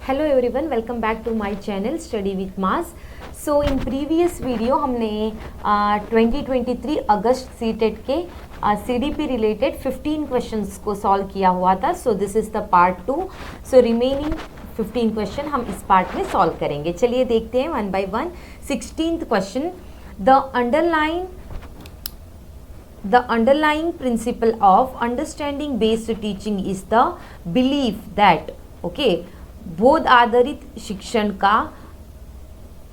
Hello everyone, welcome back to my channel study with मास। So in previous video हमने 2023 अगस्त CTET के CDP related 15 questions को solve किया हुआ था। So this is the part 2। So remaining 15 question हम इस पार्ट में सॉल्व करेंगे। चलिए देखते हैं one by one. 16th question, The underlying principle of understanding based teaching is the belief that, बोध आधारित शिक्षण का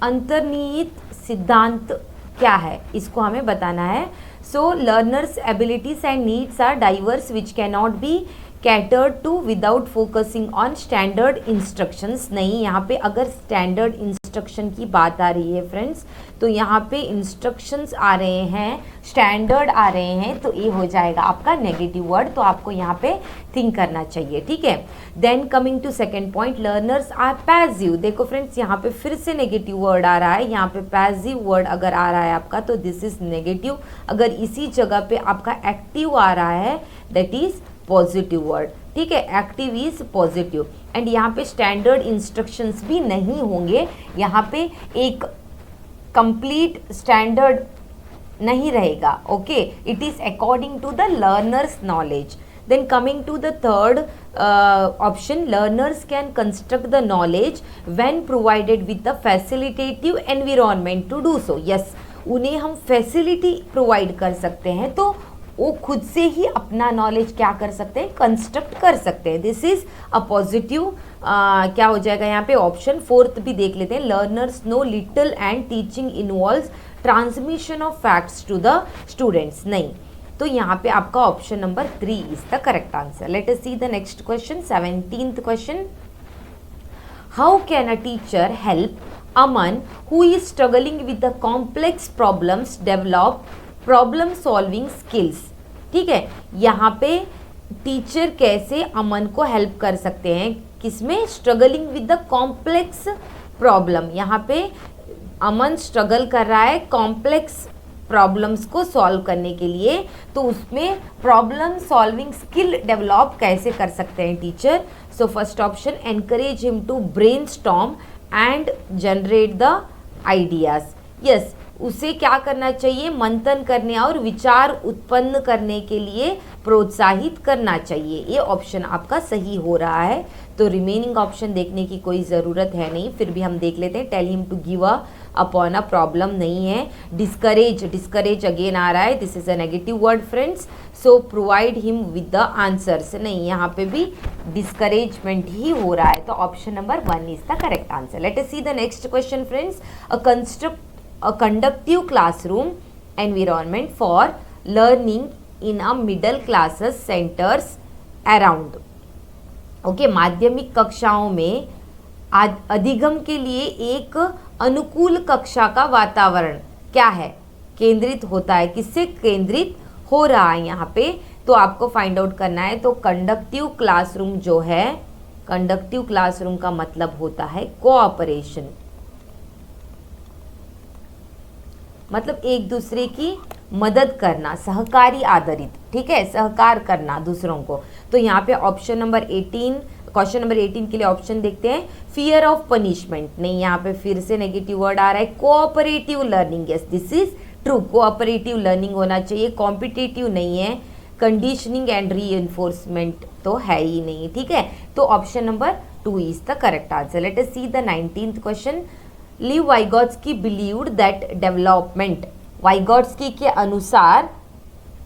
अंतर्निहित सिद्धांत क्या है, इसको हमें बताना है। So learners abilities and needs are diverse which can not be catered to without focusing on standard instructions. नहीं, यहाँ पे अगर स्टैंडर्ड इंस्ट्रक्शन की बात आ रही है फ्रेंड्स, तो यहाँ पे इंस्ट्रक्शंस आ रहे हैं, स्टैंडर्ड आ रहे हैं, तो ये हो जाएगा आपका नेगेटिव वर्ड। तो आपको यहाँ पे थिंक करना चाहिए, ठीक है। Then coming to second point, learners are passive. देखो फ्रेंड्स, यहाँ पे फिर से नेगेटिव वर्ड आ रहा है। यहाँ पे पैसिव वर्ड अगर आ रहा है आपका तो दिस इज नेगेटिव। अगर इसी जगह पे आपका एक्टिव आ रहा है दैट इज पॉजिटिव वर्ड, ठीक है। एक्टिव इज पॉजिटिव एंड यहाँ पे स्टैंडर्ड इंस्ट्रक्शंस भी नहीं होंगे। यहाँ पे एक कंप्लीट स्टैंडर्ड नहीं रहेगा, okay. It is according to the learners knowledge. Then coming to the third option, learners can construct the knowledge when provided with the facilitative environment to do so. Yes, उन्हें हम facility provide कर सकते हैं तो वो खुद से ही अपना नॉलेज क्या कर सकते हैं, कंस्ट्रक्ट कर सकते हैं। दिस इज अ पॉजिटिव, क्या हो जाएगा यहाँ पे ऑप्शन। फोर्थ भी देख लेते हैं, learners know little and teaching involves transmission of facts to the students. नहीं, तो यहाँ पे आपका option number 3 is the correct answer. Let us see the next question, 17th question. How can a teacher help Aman who is struggling with the complex problems develop problem solving skills. ठीक है, यहाँ पे teacher कैसे अमन को help कर सकते हैं, किसमें, struggling with the complex problem. यहाँ पे अमन स्ट्रगल कर रहा है कॉम्प्लेक्स प्रॉब्लम्स को सॉल्व करने के लिए, तो उसमें प्रॉब्लम सॉल्विंग स्किल डेवलप कैसे कर सकते हैं teacher. So first option, encourage him to brainstorm and generate the ideas. Yes, उसे क्या करना चाहिए, मंथन करने और विचार उत्पन्न करने के लिए प्रोत्साहित करना चाहिए। ये ऑप्शन आपका सही हो रहा है। तो रिमेनिंग ऑप्शन देखने की कोई ज़रूरत है नहीं, फिर भी हम देख लेते हैं। Tell him to give a upon a problem नहीं है। डिस्करेज, डिस्करेज अगेन आ रहा है, this is a negative word friends. So provide him with the answers, नहीं, यहाँ पे भी डिस्करेजमेंट ही हो रहा है। तो option number 1 is the correct answer. Let us see the next question friends. A conducive classroom environment for learning in a middle classes centers around. Okay, माध्यमिक कक्षाओं में अधिगम के लिए एक अनुकूल कक्षा का वातावरण क्या है, केंद्रित होता है, किससे केंद्रित हो रहा है यहाँ पे, तो आपको फाइंड आउट करना है। तो कंडक्टिव क्लासरूम जो है, कंडक्टिव क्लासरूम का मतलब होता है कोऑपरेशन, मतलब एक दूसरे की मदद करना, सहकारी आधारित, ठीक है, सहकार करना दूसरों को। तो यहाँ पे ऑप्शन नंबर 18, क्वेश्चन नंबर 18 के लिए ऑप्शन देखते हैं। फियर ऑफ पनिशमेंट, नहीं, यहाँ पे फिर से नेगेटिव वर्ड आ रहा है। Cooperative learning, yes this is true, cooperative learning होना चाहिए, कॉम्पिटिटिव नहीं है। कंडीशनिंग एंड रीइंफोर्समेंट तो है ही नहीं, ठीक है। तो option number 2 is the correct answer. Let us see the 19th question. Leave Vygotsky believed that development, Vygotsky के अनुसार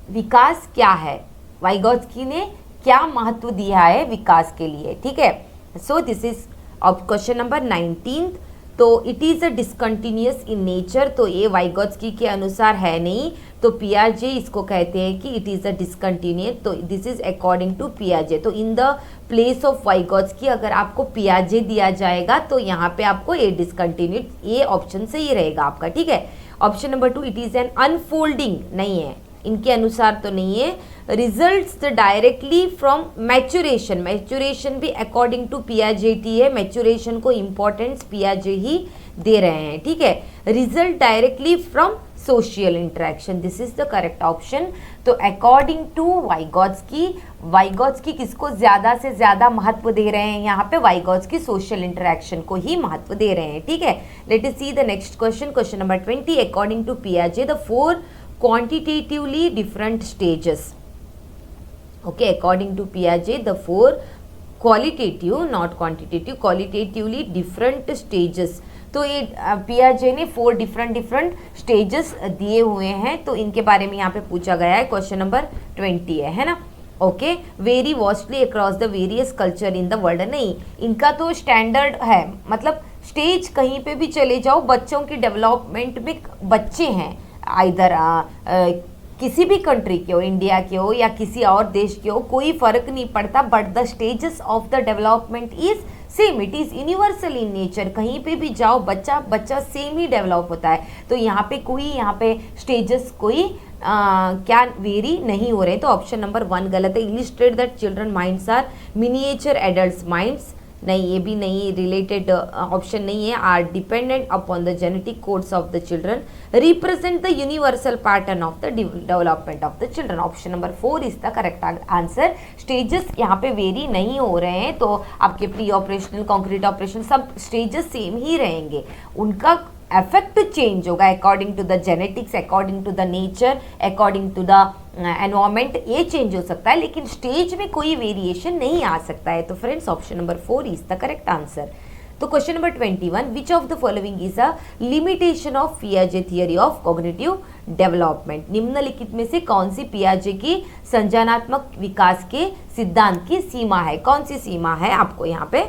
विकास क्या है, वाइगोत्स्की ने क्या महत्व दिया है विकास के लिए, ठीक है। So this is question number 19। तो it is a discontinuous in nature, तो ये वाइगोत्स्की के अनुसार है नहीं, तो पियाजे इसको कहते हैं कि इट इज अ डिसकंटिन्यूअस, तो दिस इज अकॉर्डिंग टू पियाजे। तो in the place of Vygotsky अगर आपको पियाजे दिया जाएगा तो यहाँ पे आपको ये डिसकंटिन्यूअस, ये ऑप्शन सही रहेगा आपका, ठीक है। Option number 2, it is an unfolding, नहीं है, इनके अनुसार तो नहीं है। Results directly from maturation, maturation भी अकॉर्डिंग टू पियाजेटी है, मैचुरेशन को इम्पोर्टेंस पियाजे ही दे रहे हैं, ठीक है। Result directly from social interaction, this is the correct option. तो अकॉर्डिंग टू वाइगॉत्स्की किसको ज्यादा से ज्यादा महत्व दे रहे हैं, यहाँ पे वाइगॉत्स्की सोशल इंटरेक्शन को ही महत्व दे रहे हैं, ठीक है। Let us see the next question, question number 20, according to पियाजे the 4 quantitatively different stages, okay, according to पियाजे the 4 qualitative not quantitative qualitatively different stages, तो ये पियाजे ने 4 डिफरेंट स्टेजेस दिए हुए हैं, तो इनके बारे में यहाँ पे पूछा गया है, क्वेश्चन नंबर 20 है ना, okay. Very vastly across the various culture in the world, नहीं इनका तो स्टैंडर्ड है, मतलब स्टेज कहीं पे भी चले जाओ, बच्चों की डेवलपमेंट में बच्चे हैं, आइदर किसी भी कंट्री के हो, इंडिया के हो या किसी और देश के हो, कोई फर्क नहीं पड़ता, but the stages of the development is same, it is universal in nature, कहीं पे भी जाओ बच्चा सेम ही डेवलप होता है, तो यहाँ पे स्टेजेस कोई क्या वेरी नहीं हो रहे, तो ऑप्शन नंबर 1 गलत है। Illustrate that children minds are miniature adults minds, नहीं ये भी नहीं, रिलेटेड ऑप्शन नहीं है। Are dependent upon the genetic codes of the children, represent the universal pattern of the development of the children, option number 4 is the correct answer. Stages यहाँ पे vary नहीं हो रहे हैं, तो आपके प्री ऑपरेशनल, कॉन्क्रीट ऑपरेशन सब stages same ही रहेंगे, उनका इफेक्ट चेंज होगा according to the genetics, according to the nature, according to the environment, ये चेंज हो सकता है, लेकिन स्टेज में कोई वेरिएशन नहीं आ सकता है, तो friends option number 4 is the correct answer. तो question number 21, which of the following is a limitation of पियाजे थियरी ऑफ कॉग्निटिव डेवलपमेंट, निम्नलिखित में से कौन सी पियाजे की संज्ञानात्मक विकास के सिद्धांत की सीमा है, कौन सी सीमा है आपको यहाँ पे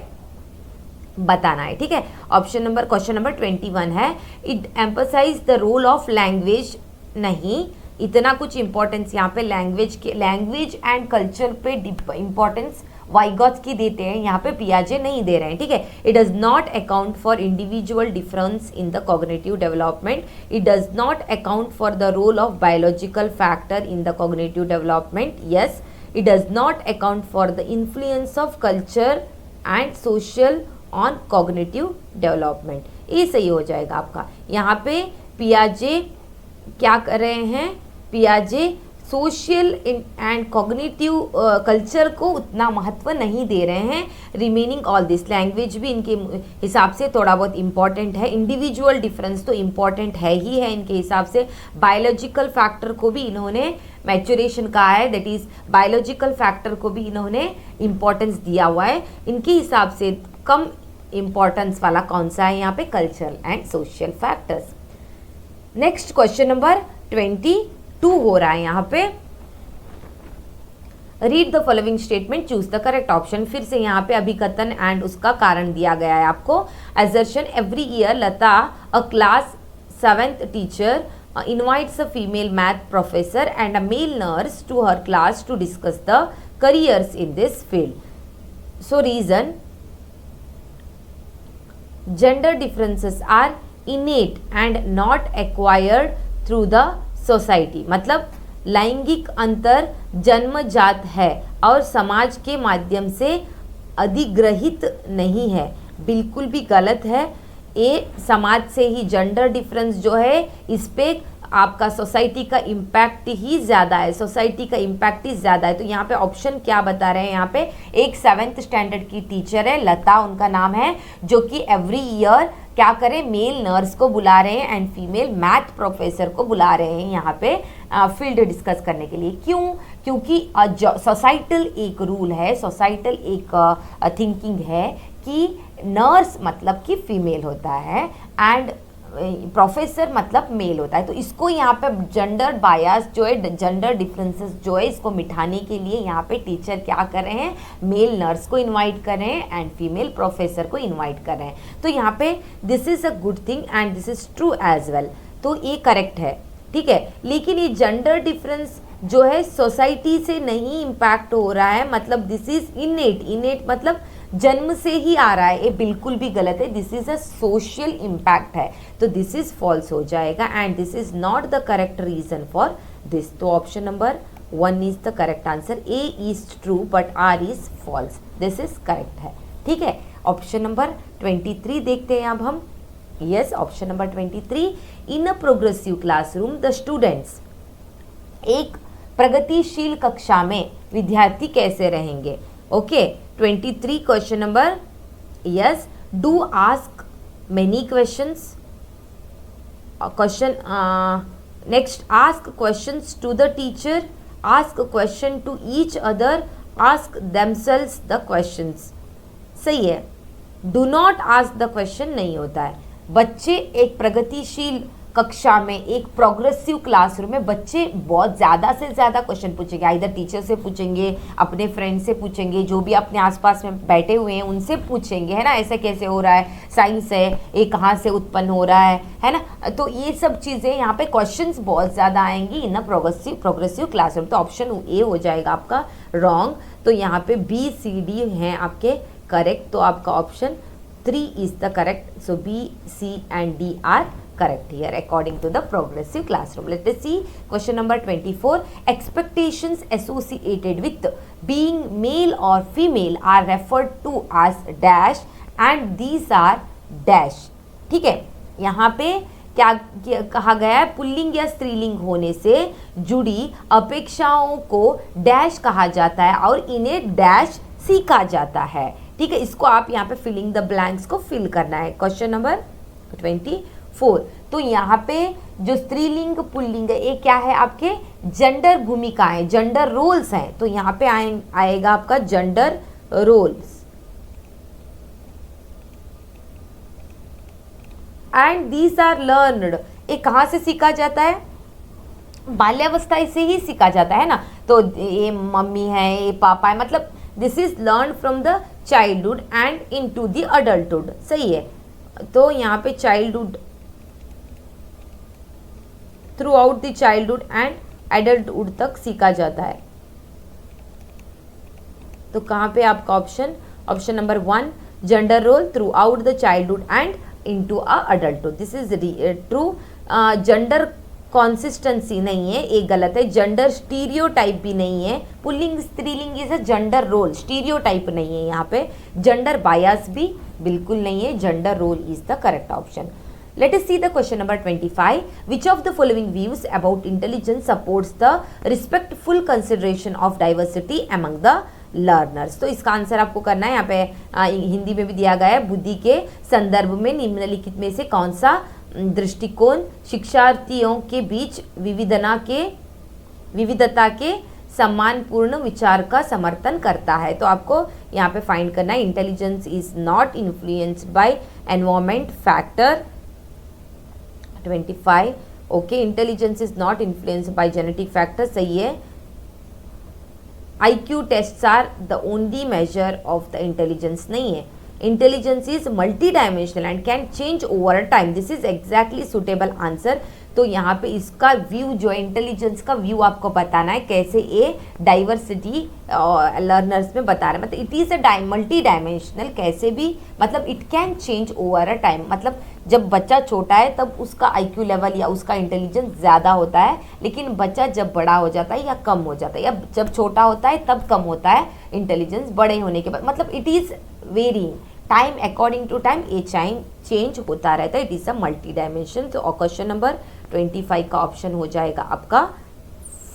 बताना है, ठीक है। ऑप्शन नंबर, क्वेश्चन नंबर 21 है, it emphasize the role of language, नहीं इतना कुछ इंपॉर्टेंस यहाँ पे लैंग्वेज एंड कल्चर पे इंपॉर्टेंस वाइगॉत्स्की देते हैं, यहाँ पे पियाजे नहीं दे रहे हैं, ठीक है। It does not account for individual difference in the cognitive development, it does not account for the role of biological factor in the cognitive development, yes. It does not account for the influence of culture and social on cognitive development, ये सही हो जाएगा आपका। यहाँ पे पियाजे क्या कर रहे हैं, पियाजे सोशल एंड कॉग्निटिव कल्चर को उतना महत्व नहीं दे रहे हैं, रिमेनिंग ऑल दिस, लैंग्वेज भी इनके हिसाब से थोड़ा बहुत इम्पॉर्टेंट है, इंडिविजुअल डिफरेंस तो इम्पॉर्टेंट है ही है इनके हिसाब से, बायोलॉजिकल फैक्टर को भी इन्होंने मैच्योरेशन कहा है, दैट इज बायोलॉजिकल फैक्टर को भी इन्होंने इम्पॉर्टेंस दिया हुआ है, इनके हिसाब से कम इम्पॉर्टेंस वाला कौन सा है यहाँ पे, cultural and social factors. Next question number 22 हो रहा है यहाँ पे, read the following statement, choose the correct option, फिर से यहाँ पे अभिकथन एंड उसका कारण दिया गया है आपको। Assertion, every year Lata a class 7th teacher invites a female math professor and a male nurse to her class to discuss the careers in this field. So reason, gender differences are innate and not acquired through the society, मतलब लैंगिक अंतर जन्मजात है और समाज के माध्यम से अधिग्रहित नहीं है, बिल्कुल भी गलत है, ये समाज से ही, जेंडर डिफरेंस जो है इस पे आपका सोसाइटी का इम्पैक्ट ही ज़्यादा है, सोसाइटी का इम्पैक्ट ही ज़्यादा है। तो यहाँ पे ऑप्शन क्या बता रहे हैं, यहाँ पे एक 7th स्टैंडर्ड की टीचर है, लता उनका नाम है, जो कि एवरी ईयर क्या करें, मेल नर्स को बुला रहे हैं एंड फीमेल मैथ प्रोफेसर को बुला रहे हैं यहाँ पे फील्ड डिस्कस करने के लिए। क्यों? क्योंकि सोसाइटल एक रूल है, सोसाइटल एक थिंकिंग है कि नर्स मतलब कि फीमेल होता है एंड प्रोफेसर मतलब मेल होता है। तो इसको यहाँ पे जेंडर बायस जो है, जेंडर डिफरेंसेस जो है, इसको मिटाने के लिए यहाँ पे टीचर क्या कर रहे हैं, मेल नर्स को इनवाइट कर रहे हैं एंड फीमेल प्रोफेसर को इनवाइट कर रहे हैं। तो यहाँ पे this is a good thing and this is true as well, तो ये करेक्ट है, ठीक है। लेकिन ये जेंडर डिफरेंस जो है सोसाइटी से नहीं इम्पैक्ट हो रहा है, मतलब दिस इज इनेट, इनेट मतलब जन्म से ही आ रहा है, ये बिल्कुल भी गलत है, this is a social impact है, तो दिस इज फॉल्स हो जाएगा and this is not the correct reason for this. तो option number 1 is the correct answer, A is true but R is false, this is correct है, ठीक है। Option number 23 देखते हैं अब हम। Yes, option number 23, in a progressive classroom the students, एक प्रगतिशील कक्षा में विद्यार्थी कैसे रहेंगे। Okay 23 question number, yes, do ask many questions. Question next, ask questions to the teacher, ask question to each other, ask themselves the questions. सही है, do not ask the question नहीं होता है। बच्चे एक प्रगतिशील कक्षा में, एक प्रोग्रेसिव क्लासरूम में बच्चे बहुत ज़्यादा से ज़्यादा क्वेश्चन पूछेंगे, इधर टीचर से पूछेंगे, अपने फ्रेंड से पूछेंगे, जो भी अपने आसपास में बैठे हुए हैं उनसे पूछेंगे, है ना, ऐसे कैसे हो रहा है, साइंस है ये कहाँ से उत्पन्न हो रहा है ना। तो ये सब चीज़ें यहाँ पे क्वेश्चंस बहुत ज़्यादा आएंगी इन प्रोग्रेसिव क्लासरूम। तो ऑप्शन ए हो जाएगा आपका रॉन्ग। तो यहाँ पे बी सी डी हैं आपके करेक्ट, तो आपका option 3 is the correct. So B C and D are correct here according to the progressive classroom. Let us see question number 24. Expectations associated with being male or female are referred to as dash and these are dash. ठीक है, यहाँ पे क्या कहा गया है, pulling या स्त्रीलिंग होने से जुड़ी अपेक्षाओं को डैश कहा जाता है और इन्हें डैश सीखा जाता है। ठीक है, इसको आप यहाँ पे फिलिंग द ब्लैंक्स को फिल करना है। क्वेश्चन नंबर 24, तो यहाँ पे जो स्त्रीलिंग पुल्लिंग है ये क्या है, आपके जेंडर भूमिकाएं, जेंडर रोल्स हैं। तो यहाँ पे आएगा आपका gender roles. And these are learned, ये कहाँ से सीखा जाता है, बाल्यावस्था से ही सीखा जाता है ना। तो ये मम्मी है, ये पापा है, मतलब this is learn from the childhood and into the adulthood. सही है, तो यहाँ पे childhood, throughout the childhood and adulthood तक सीखा जाता है। तो कहाँ पे आपका option number 1, gender role throughout the childhood and into a adulthood. This is true. Gender consistency नहीं है, एक गलत है। जेंडर स्टीरियोटाइप भी नहीं है, पुल्लिंग स्त्रीलिंग is a gender role, stereotype नहीं है यहाँ पे। जेंडर बायस भी बिल्कुल नहीं है, gender role is the correct option. Let us see the question number 25. Which of the following views about intelligence supports the respectful consideration of diversity among the learners? तो इसका आंसर आपको करना है, यहाँ पे हिंदी में भी दिया गया है। बुद्धि के संदर्भ में निम्नलिखित में से कौन सा दृष्टिकोण शिक्षार्थियों के बीच विविधता के सम्मानपूर्ण विचार का समर्थन करता है। तो आपको यहाँ पे फाइंड करना है, intelligence is not influenced by environment factor. 25, okay, intelligence is not influenced by genetic factor, सही है। IQ tests are the only measure of the intelligence, नहीं है। Intelligence is multi dimensional and can change over time, this is exactly suitable answer. तो यहाँ पे इसका view जो है, इंटेलिजेंस का व्यू आपको बताना है, कैसे ये डाइवर्सिटी लर्नर्स में बता रहे हैं। मतलब it is a multi dimensional, कैसे भी, मतलब it can change over a time. मतलब जब बच्चा छोटा है तब उसका IQ लेवल या उसका इंटेलिजेंस ज़्यादा होता है, लेकिन बच्चा जब बड़ा हो जाता है या कम हो जाता है, या जब छोटा होता है तब कम होता है इंटेलिजेंस, बड़े होने के बाद, मतलब it is varying time according to time, ये चेंज होता रहता है। It is a multi dimension. तो क्वेश्चन नंबर 25 का ऑप्शन हो जाएगा आपका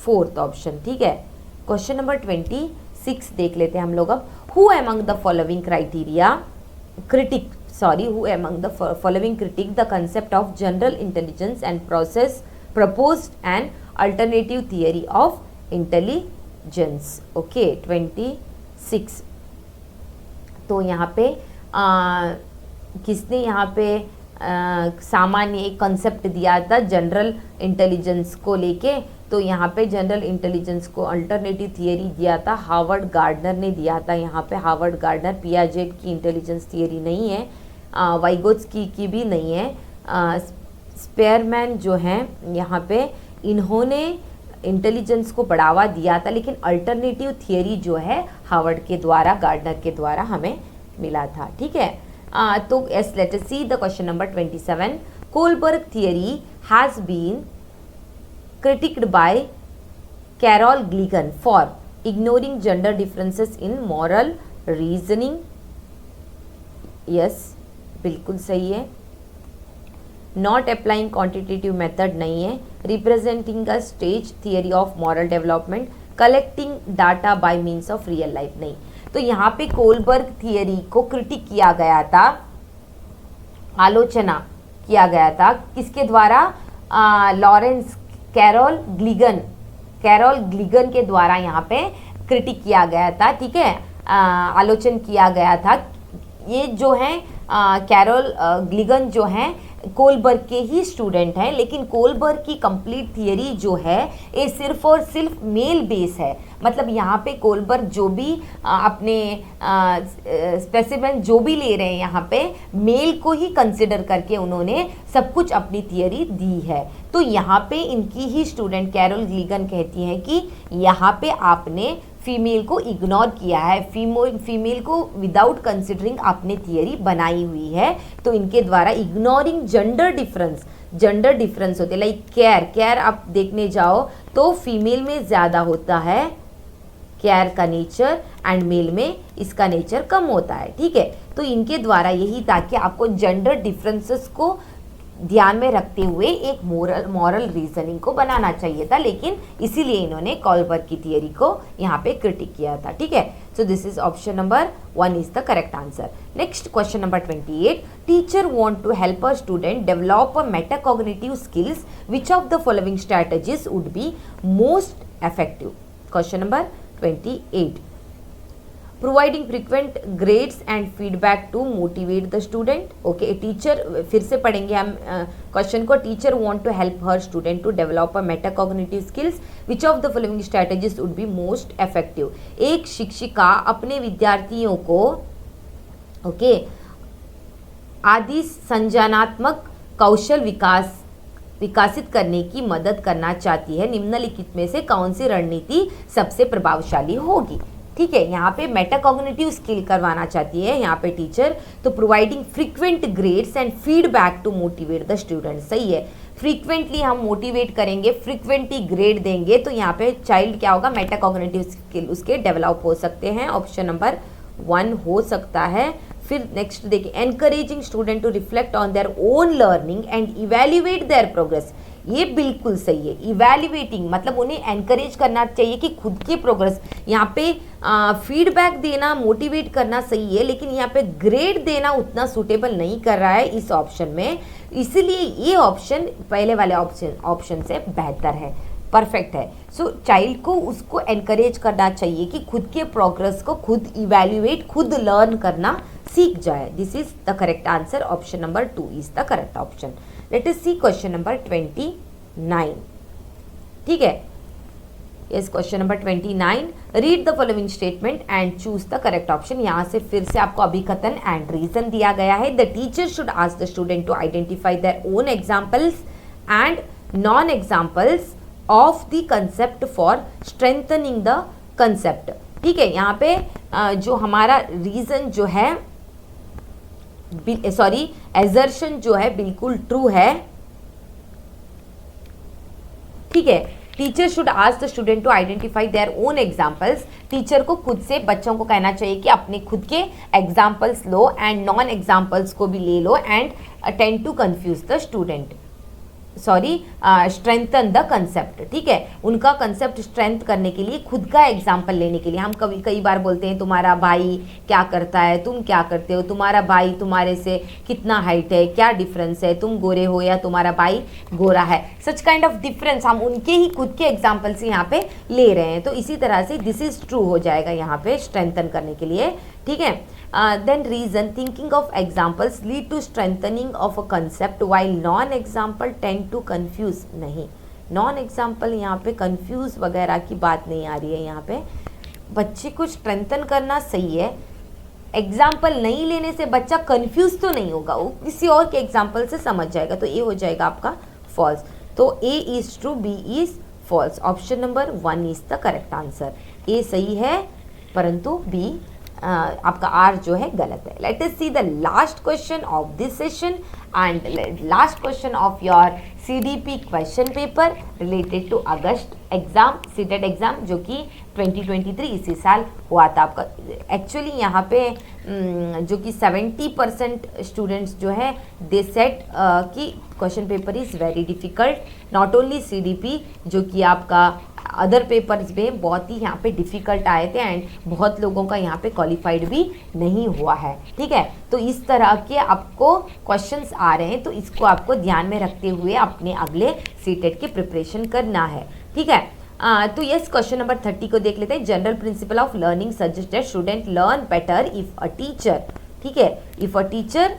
4th ऑप्शन। ठीक है, क्वेश्चन नंबर 26 देख लेते हैं हम लोग अब। Who among the following criteria who among the following critique the concept of general intelligence and proposed an alternative theory of intelligence? Okay, 26। तो यहाँ पे किसने यहाँ पे सामान्य एक कंसेप्ट दिया था जनरल इंटेलिजेंस को लेके। तो यहाँ पे जनरल इंटेलिजेंस को अल्टरनेटिव थियरी दिया था, हार्वर्ड गार्डनर ने दिया था। यहाँ पे हार्वर्ड गार्डनर, पियाजेट की इंटेलिजेंस थियरी नहीं है, वाइगोत्स्की की भी नहीं है, स्पेयरमैन जो हैं यहाँ पे, इन्होंने इंटेलिजेंस को बढ़ावा दिया था, लेकिन अल्टरनेटिव थियरी जो है हार्वर्ड के द्वारा, गार्डनर के द्वारा हमें मिला था। ठीक है, तो एस let us see the question number 27। Kohlberg theory has been critiqued by Carol Gilligan for ignoring gender differences in moral reasoning. Yes, बिल्कुल सही है। नॉट अप्लाइंग क्वांटिटेटिव मेथड नहीं है, representing a stage theory of moral development, collecting data bye means of real life नहीं। तो यहाँ पे Kohlberg theory को क्रिटिक किया गया था, आलोचना किया गया था किसके द्वारा? लॉरेंस कैरोल ग्लिगन के द्वारा यहाँ पे क्रिटिक किया गया था, ठीक है, आलोचन किया गया था। ये जो है कैरोल ग्लिगन जो हैं कोलबर्ग के ही स्टूडेंट हैं, लेकिन कोलबर्ग की कंप्लीट थियरी जो है ये सिर्फ और सिर्फ मेल बेस है। मतलब यहाँ पे कोलबर्ग जो भी अपने स्पेसिमेन जो भी ले रहे हैं यहाँ पे मेल को ही कंसिडर करके उन्होंने सब कुछ अपनी थियरी दी है। तो यहाँ पे इनकी ही स्टूडेंट कैरोल ग्लिगन कहती हैं कि यहाँ पे आपने फीमेल को इग्नोर किया है, फीमेल को विदाउट कंसिडरिंग आपने थियरी बनाई हुई है। तो इनके द्वारा इग्नोरिंग जेंडर डिफरेंस होते, लाइक केयर आप देखने जाओ तो फीमेल में ज़्यादा होता है केयर का नेचर एंड मेल में इसका नेचर कम होता है, ठीक है। तो इनके द्वारा यही था कि आपको जेंडर डिफरेंसेस को ध्यान में रखते हुए एक मॉरल रीजनिंग को बनाना चाहिए था, लेकिन इसीलिए इन्होंने कोलबर्ग की थियरी को यहाँ पे क्रिटिक किया था, ठीक है। So this is option number 1 is the correct answer. Next question number 28, teacher want to help a student develop a metacognitive skills, which of the following strategies would be most effective? Question number 28, providing frequent grades and feedback to motivate the student. Okay, teacher फिर से पढ़ेंगे हम question को। Teacher want to help her student to develop a metacognitive skills, which of the following strategies would be most effective? एक शिक्षिका अपने विद्यार्थियों को ओके आदि संज्ञानात्मक कौशल विकासित करने की मदद करना चाहती है, निम्नलिखित में से कौन सी रणनीति सबसे प्रभावशाली होगी? ठीक है, यहाँ पे मेटाकॉग्निटिव स्किल करवाना चाहती है यहाँ पे टीचर, तो providing frequent grades and feedback to motivate the student. सही है, फ्रीक्वेंटली हम मोटिवेट करेंगे, फ्रीक्वेंटली ग्रेड देंगे, तो यहाँ पे चाइल्ड क्या होगा, मेटाकॉग्निटिव स्किल उसके डेवलप हो सकते हैं। ऑप्शन नंबर 1 हो सकता है। फिर नेक्स्ट देखिए, encouraging student to reflect on their own learning and evaluate their progress. ये बिल्कुल सही है। इवेल्युएटिंग मतलब उन्हें एनकरेज करना चाहिए कि खुद की प्रोग्रेस, यहाँ पे फीडबैक देना, मोटिवेट करना सही है, लेकिन यहाँ पे ग्रेड देना उतना सूटेबल नहीं कर रहा है इस ऑप्शन में, इसलिए ये ऑप्शन पहले वाले ऑप्शन से बेहतर है, परफेक्ट है। सो चाइल्ड को उसको एनकरेज करना चाहिए कि खुद के प्रोग्रेस को खुद इवेल्युएट, खुद लर्न करना सीख जाए। This is the correct answer. Option number 2 is the correct option. Let us see question number 29। ठीक है, yes, question number 29, read the following statement and choose the correct option. यहाँ से फिर से आपको अभिकथन एंड रीजन दिया गया है। The teacher should ask the student to identify their own examples and non examples of the concept for strengthening the concept. ठीक है, यहाँ पे जो हमारा रीजन जो है, सॉरी एजर्शन जो है बिल्कुल ट्रू है। ठीक है, teacher should ask the student to identify their own examples. Teacher को खुद से बच्चों को कहना चाहिए कि अपने खुद के एग्जाम्पल्स लो एंड नॉन एग्जाम्पल्स को भी ले लो and tend to confuse the student, sorry strengthen the concept. ठीक है, उनका कंसेप्ट स्ट्रेंथ करने के लिए खुद का एग्जाम्पल लेने के लिए हम कई बार बोलते हैं तुम्हारा भाई क्या करता है, तुम क्या करते हो, तुम्हारा भाई तुम्हारे से कितना हाइट है, क्या डिफरेंस है, तुम गोरे हो या तुम्हारा भाई गोरा है, सच काइंड ऑफ डिफरेंस हम उनके ही खुद के एग्जाम्पल से यहाँ पे ले रहे हैं। तो इसी तरह से दिस इज ट्रू हो जाएगा यहाँ पे स्ट्रेंथन करने के लिए। ठीक है, then reason thinking of examples lead to strengthening of a concept while non example tend to confuse। नहीं, नॉन एग्जाम्पल यहाँ पे कंफ्यूज वगैरह की बात नहीं आ रही है। यहाँ पे बच्चे को स्ट्रेंथन करना सही है, एग्जाम्पल नहीं लेने से बच्चा कंफ्यूज तो नहीं होगा, वो किसी और के एग्जाम्पल से समझ जाएगा, तो ये हो जाएगा आपका फॉल्स। तो A is true, B is false. Option number 1 is the correct answer. A सही है परंतु बी आपका आर जो है गलत है। Let us see the last question of this session and last question of your CDP question paper related to August exam, CTET exam जो कि 2023 इसी साल हुआ था आपका। एक्चुअली यहाँ पे जो कि 70% स्टूडेंट्स जो है दे सेट कि question paper is very difficult, not only CDP जो कि आपका अदर पेपर्स में बहुत ही यहाँ पे डिफ़िकल्ट आए थे एंड बहुत लोगों का यहाँ पे क्वालिफाइड भी नहीं हुआ है। ठीक है, तो इस तरह के आपको क्वेश्चंस आ रहे हैं, तो इसको आपको ध्यान में रखते हुए अपने अगले सीटेट की प्रिपरेशन करना है। ठीक है, तो यस क्वेश्चन नंबर 30 को देख लेते हैं। General principle of learning suggest that student learn better if a teacher. ठीक है, इफ अ टीचर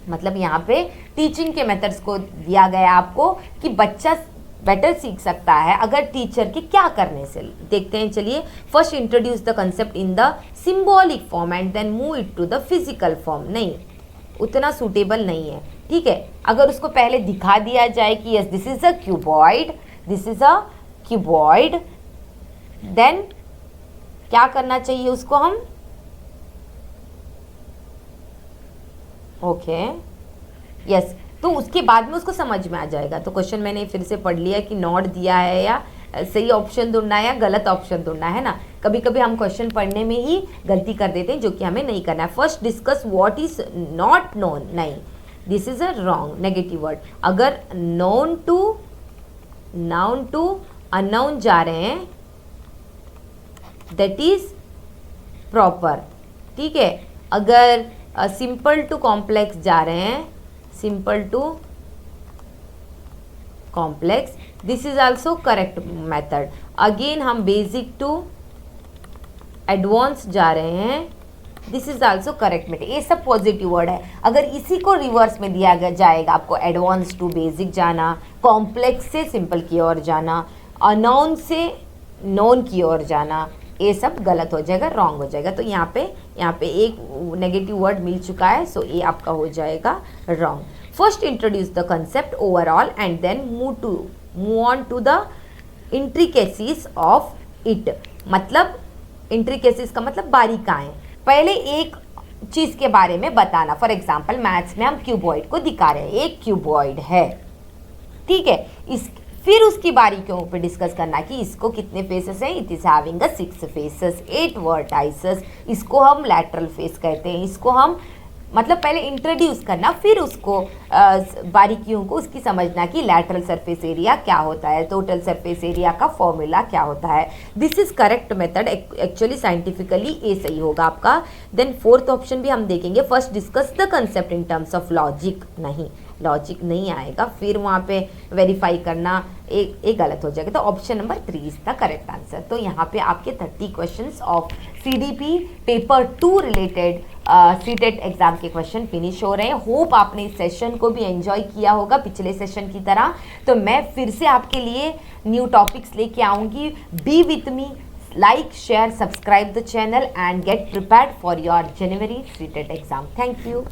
मतलब यहाँ पे टीचिंग के मेथड्स को दिया गया आपको कि बच्चा बेटर सीख सकता है अगर टीचर के क्या करने से। देखते हैं, चलिए। First introduce the concept in the symbolic form and then move it to the physical form. नहीं, उतना सूटेबल नहीं है। ठीक है, अगर उसको पहले दिखा दिया जाए कि yes this is a cuboid, this is a cuboid, then क्या करना चाहिए उसको हम, ओके यस, तो उसके बाद में उसको समझ में आ जाएगा। तो क्वेश्चन मैंने फिर से पढ़ लिया कि नॉट दिया है या सही ऑप्शन ढूंढना है या गलत ऑप्शन ढूंढना है ना। कभी कभी हम क्वेश्चन पढ़ने में ही गलती कर देते हैं जो कि हमें नहीं करना है। First discuss what is not known, नहीं, this is a wrong negative word. अगर known to known to unknown जा रहे हैं दैट इज प्रॉपर। ठीक है, अगर सिंपल टू कॉम्प्लेक्स जा रहे हैं, simple to complex, this is also correct method. Again हम बेसिक टू एडवांस जा रहे हैं, this is also correct method. ये सब पॉजिटिव वर्ड है। अगर इसी को रिवर्स में दिया जाएगा आपको, एडवांस टू बेसिक जाना, कॉम्प्लेक्स से सिंपल की ओर जाना, अननोन से नोन की ओर जाना, ये सब गलत हो जाएगा, रॉन्ग हो जाएगा। तो यहाँ पे एक नेगेटिव वर्ड मिल चुका है, सो ये आपका हो जाएगा wrong. First introduce the concept overall and then move on to the intricacies of it. मतलब इंट्रिकेसीज का मतलब बारीकाएं। पहले एक चीज़ के बारे में बताना। फॉर एग्जाम्पल मैथ्स में हम क्यूबॉइड को दिखा रहे हैं, एक क्यूबॉइड है। ठीक है, फिर उसकी बारीकियों पे डिस्कस करना कि इसको कितने फेसेस हैं। It is having a 6 faces, 8 vertices. इसको हम लैटरल फेस कहते हैं। इसको हम मतलब पहले इंट्रोड्यूस करना, फिर उसको बारीकियों को उसकी समझना कि लैटरल सरफेस एरिया क्या होता है, टोटल सरफेस एरिया का फॉर्मूला क्या होता है। This is correct method. Actually scientifically ये सही होगा आपका। देन फोर्थ ऑप्शन भी हम देखेंगे। First discuss the concept in terms of logic. नहीं, लॉजिक नहीं आएगा, फिर वहाँ पे वेरीफाई करना एक गलत हो जाएगा। तो option number 3 is the correct answer. तो यहाँ पे आपके 30 questions of CDP paper 2 related CTET exam के क्वेश्चन फिनिश हो रहे हैं। होप आपने इस सेशन को भी एंजॉय किया होगा पिछले सेशन की तरह। तो मैं फिर से आपके लिए न्यू टॉपिक्स लेके आऊँगी। Be with me, like, share, subscribe the channel and get prepared for your January CTET exam. Thank you.